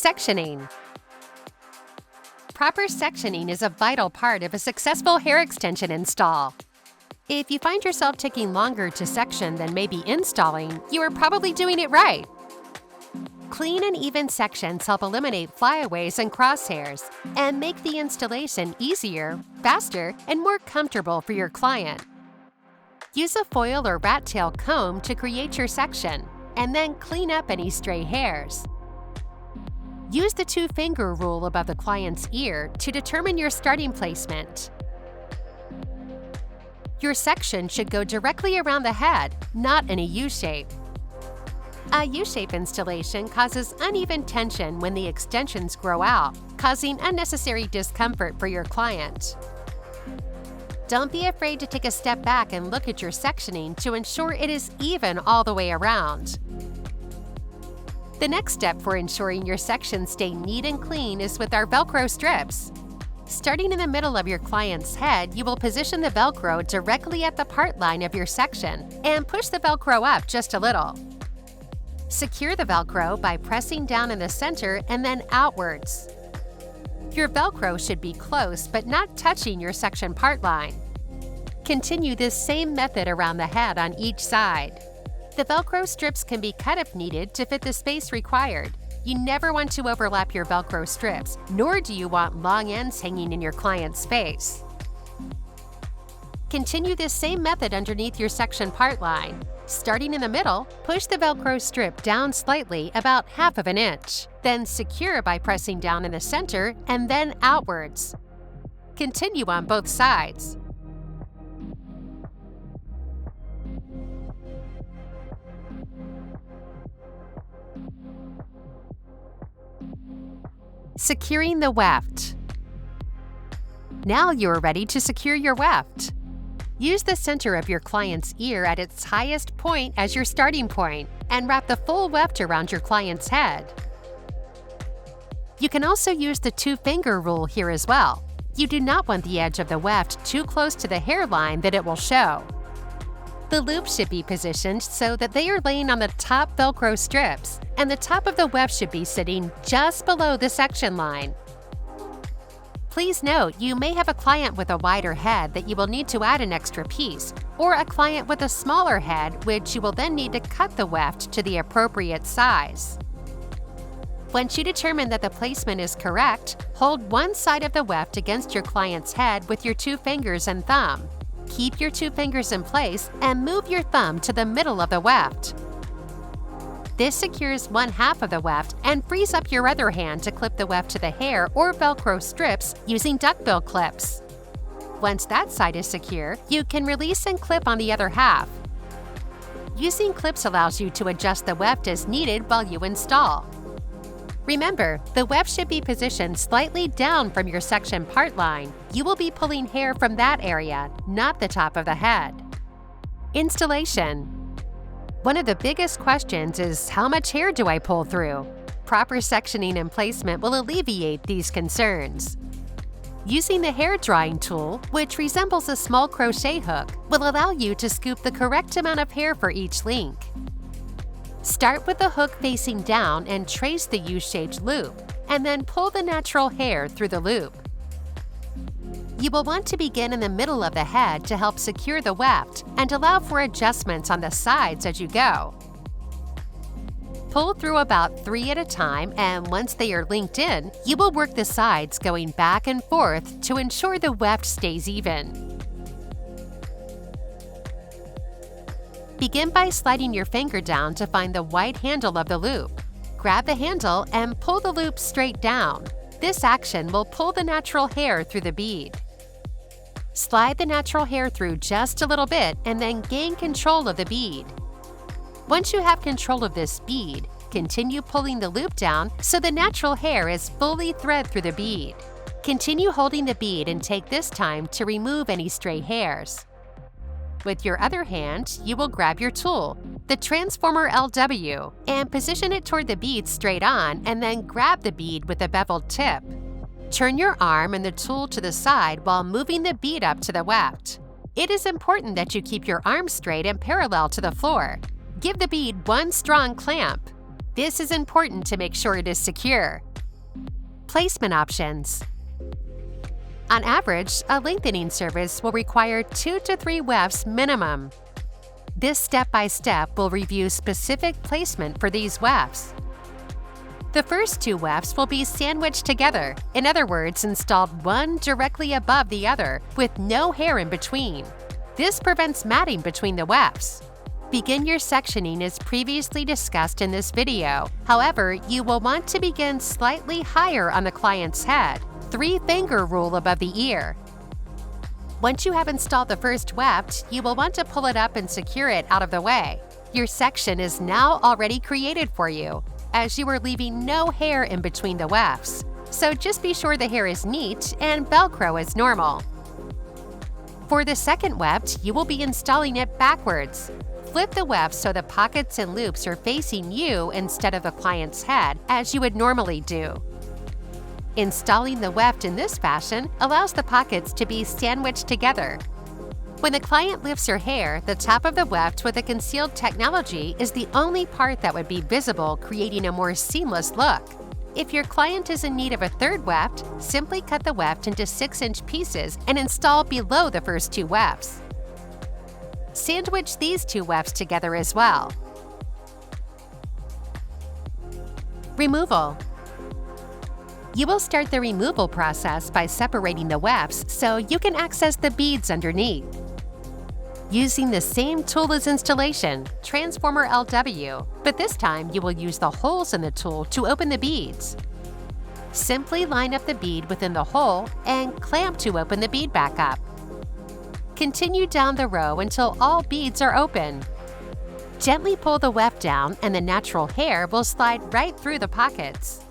Sectioning. Proper sectioning is a vital part of a successful hair extension install. If you find yourself taking longer to section than maybe installing, you are probably doing it right. Clean and even sections help eliminate flyaways and crosshairs and make the installation easier, faster, and more comfortable for your client. Use a foil or rat tail comb to create your section, and then clean up any stray hairs. Use the two-finger rule above the client's ear to determine your starting placement. Your section should go directly around the head, not in a U-shape. A U-shape installation causes uneven tension when the extensions grow out, causing unnecessary discomfort for your client. Don't be afraid to take a step back and look at your sectioning to ensure it is even all the way around. The next step for ensuring your sections stay neat and clean is with our velcro strips. Starting in the middle of your client's head, you will position the velcro directly at the part line of your section and push the velcro up just a little. Secure the velcro by pressing down in the center and then outwards. Your velcro should be close but not touching your section part line. Continue this same method around the head on each side. The velcro strips can be cut if needed to fit the space required. You never want to overlap your velcro strips, nor do you want long ends hanging in your client's face. Continue this same method underneath your section part line. Starting in the middle, push the velcro strip down slightly about ½ of an inch. Then secure by pressing down in the center and then outwards. Continue on both sides. Securing the weft. Now you are ready to secure your weft. Use the center of your client's ear at its highest point as your starting point and wrap the full weft around your client's head. You can also use the two-finger rule here as well. You do not want the edge of the weft too close to the hairline that it will show. The loops should be positioned so that they are laying on the top velcro strips, and the top of the weft should be sitting just below the section line. Please note, you may have a client with a wider head that you will need to add an extra piece, or a client with a smaller head which you will then need to cut the weft to the appropriate size. Once you determine that the placement is correct, hold one side of the weft against your client's head with your two fingers and thumb. Keep your two fingers in place and move your thumb to the middle of the weft. This secures one-half of the weft and frees up your other hand to clip the weft to the hair or velcro strips using duckbill clips. Once that side is secure, you can release and clip on the other half. Using clips allows you to adjust the weft as needed while you install. Remember, the weft should be positioned slightly down from your section part line. You will be pulling hair from that area, not the top of the head. Installation. One of the biggest questions is, how much hair do I pull through? Proper sectioning and placement will alleviate these concerns. Using the hair drying tool, which resembles a small crochet hook, will allow you to scoop the correct amount of hair for each link. Start with the hook facing down and trace the U-shaped loop, and then pull the natural hair through the loop. You will want to begin in the middle of the head to help secure the weft and allow for adjustments on the sides as you go. Pull through about 3 at a time, and once they are linked in, you will work the sides going back and forth to ensure the weft stays even. Begin by sliding your finger down to find the white handle of the loop. Grab the handle and pull the loop straight down. This action will pull the natural hair through the bead. Slide the natural hair through just a little bit and then gain control of the bead. Once you have control of this bead, continue pulling the loop down so the natural hair is fully thread through the bead. Continue holding the bead and take this time to remove any stray hairs. With your other hand, you will grab your tool, the Transformer LW, and position it toward the bead straight on and then grab the bead with a beveled tip. Turn your arm and the tool to the side while moving the bead up to the weft. It is important that you keep your arm straight and parallel to the floor. Give the bead one strong clamp. This is important to make sure it is secure. Placement options. On average, a lengthening service will require 2 to 3 wefts minimum. This step-by-step will review specific placement for these wefts. The first 2 wefts will be sandwiched together, in other words, installed one directly above the other with no hair in between. This prevents matting between the wefts. Begin your sectioning as previously discussed in this video. However, you will want to begin slightly higher on the client's head, 3-finger rule above the ear. Once you have installed the first weft, you will want to pull it up and secure it out of the way. Your section is now already created for you, as you are leaving no hair in between the wefts. So just be sure the hair is neat and velcro is normal. For the second weft, you will be installing it backwards. Flip the weft so the pockets and loops are facing you instead of the client's head, as you would normally do. Installing the weft in this fashion allows the pockets to be sandwiched together. When the client lifts her hair, the top of the weft with a concealed technology is the only part that would be visible, creating a more seamless look. If your client is in need of a third weft, simply cut the weft into 6-inch pieces and install below the first 2 wefts. Sandwich these 2 wefts together as well. Removal. You will start the removal process by separating the wefts so you can access the beads underneath. Using the same tool as installation, Transformer LW, but this time you will use the holes in the tool to open the beads. Simply line up the bead within the hole and clamp to open the bead back up. Continue down the row until all beads are open. Gently pull the weft down and the natural hair will slide right through the pockets.